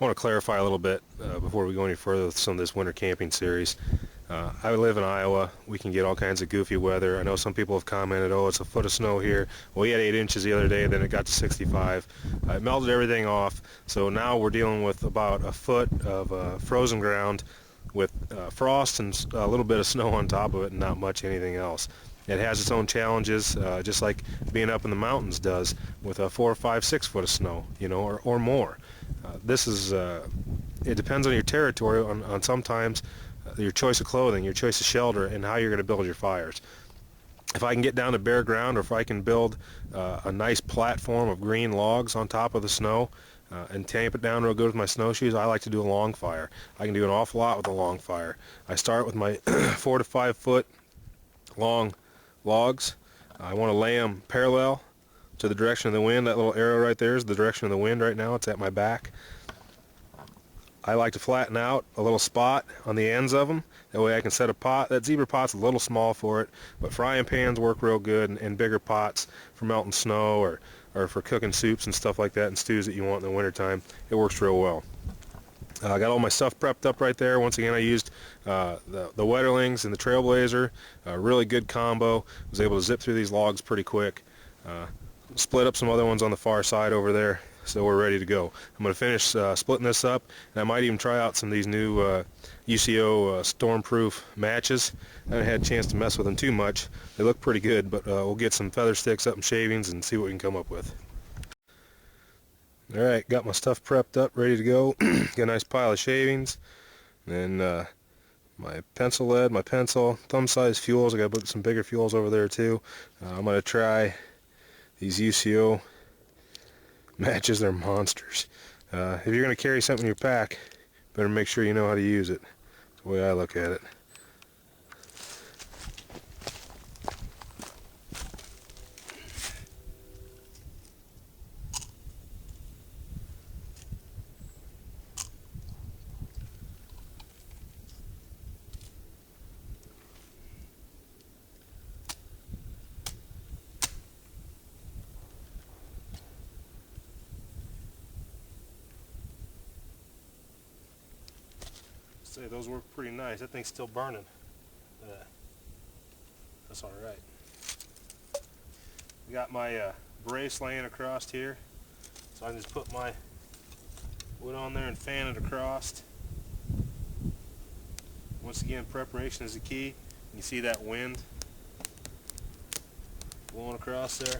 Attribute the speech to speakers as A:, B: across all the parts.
A: I want to clarify a little bit before we go any further with some of this winter camping series. I live in Iowa. We can get all kinds of goofy weather. I know some people have commented, oh, it's a foot of snow here. Well, we had 8 inches the other day, then it got to 65. It melted everything off, so now we're dealing with about a foot of frozen ground with frost and a little bit of snow on top of it and not much anything else. It has its own challenges, just like being up in the mountains does with a 4, 5, 6 foot of snow, you know, or more. This is, it depends on your territory, on sometimes your choice of clothing, your choice of shelter, and how you're going to build your fires. If I can get down to bare ground, or if I can build a nice platform of green logs on top of the snow and tamp it down real good with my snowshoes, I like to do a long fire. I can do an awful lot with a long fire. I start with my 4 to 5 foot long logs. I want to lay them parallel to the direction of the wind. That little arrow right there is the direction of the wind right now. It's at my back. I like to flatten out a little spot on the ends of them. That way I can set a pot. That zebra pot's a little small for it, but frying pans work real good, and bigger pots for melting snow or for cooking soups and stuff like that and stews that you want in the wintertime. It works real well. I got all my stuff prepped up right there. Once again, I used the Wetterlings and the Trailblazer. A really good combo. Was able to zip through these logs pretty quick. Split up some other ones on the far side over there, so we're ready to go. I'm going to finish splitting this up, and I might even try out some of these new UCO Stormproof matches. I haven't had a chance to mess with them too much. They look pretty good, but we'll get some feather sticks up and shavings and see what we can come up with. Alright, got my stuff prepped up, ready to go. Got a nice pile of shavings, and my pencil lead, my pencil, thumb-sized fuels. I got to put some bigger fuels over there too. I'm going to try these UCO matches. They're monsters. If you're going to carry something in your pack, better make sure you know how to use it. That's the way I look at it. Say those work pretty nice. That thing's still burning. That's all right. Got my brace laying across here, so I can just put my wood on there and fan it across. Once again, preparation is the key. You see that wind blowing across there.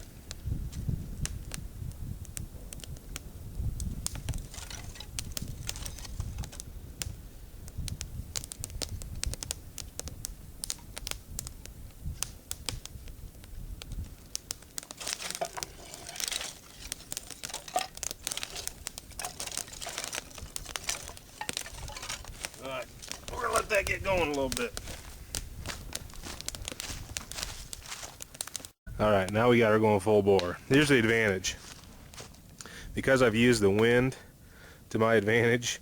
A: Alright, we're going to let that get going a little bit. Alright, now we got her going full bore. Here's the advantage. Because I've used the wind to my advantage,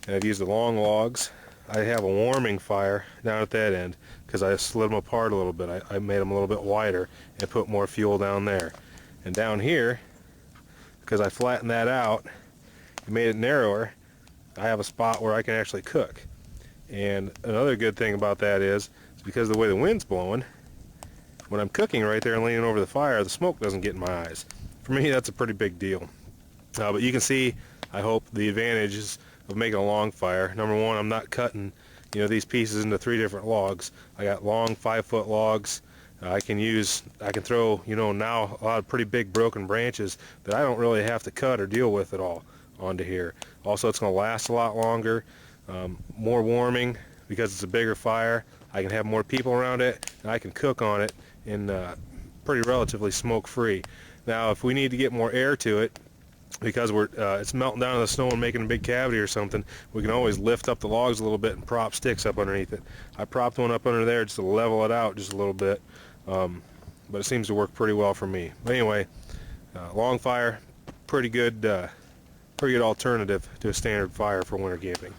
A: and I've used the long logs, I have a warming fire down at that end because I slid them apart a little bit. I made them a little bit wider and put more fuel down there. And down here, because I flattened that out and made it narrower, I have a spot where I can actually cook. And another good thing about that is because of the way the wind's blowing, when I'm cooking right there and leaning over the fire, the smoke doesn't get in my eyes. For me, that's a pretty big deal. But you can see, I hope, the advantages of making a long fire. Number one, I'm not cutting, you know, these pieces into 3 different logs. I got long 5-foot logs. I can throw, you know, now a lot of pretty big broken branches that I don't really have to cut or deal with at all onto here. Also, it's going to last a lot longer. More warming because it's a bigger fire. I can have more people around it, and I can cook on it in pretty relatively smoke-free. Now, if we need to get more air to it, because it's melting down in the snow and making a big cavity or something, we can always lift up the logs a little bit and prop sticks up underneath it. I propped one up under there just to level it out just a little bit, but it seems to work pretty well for me. But anyway, long fire, pretty good alternative to a standard fire for winter camping.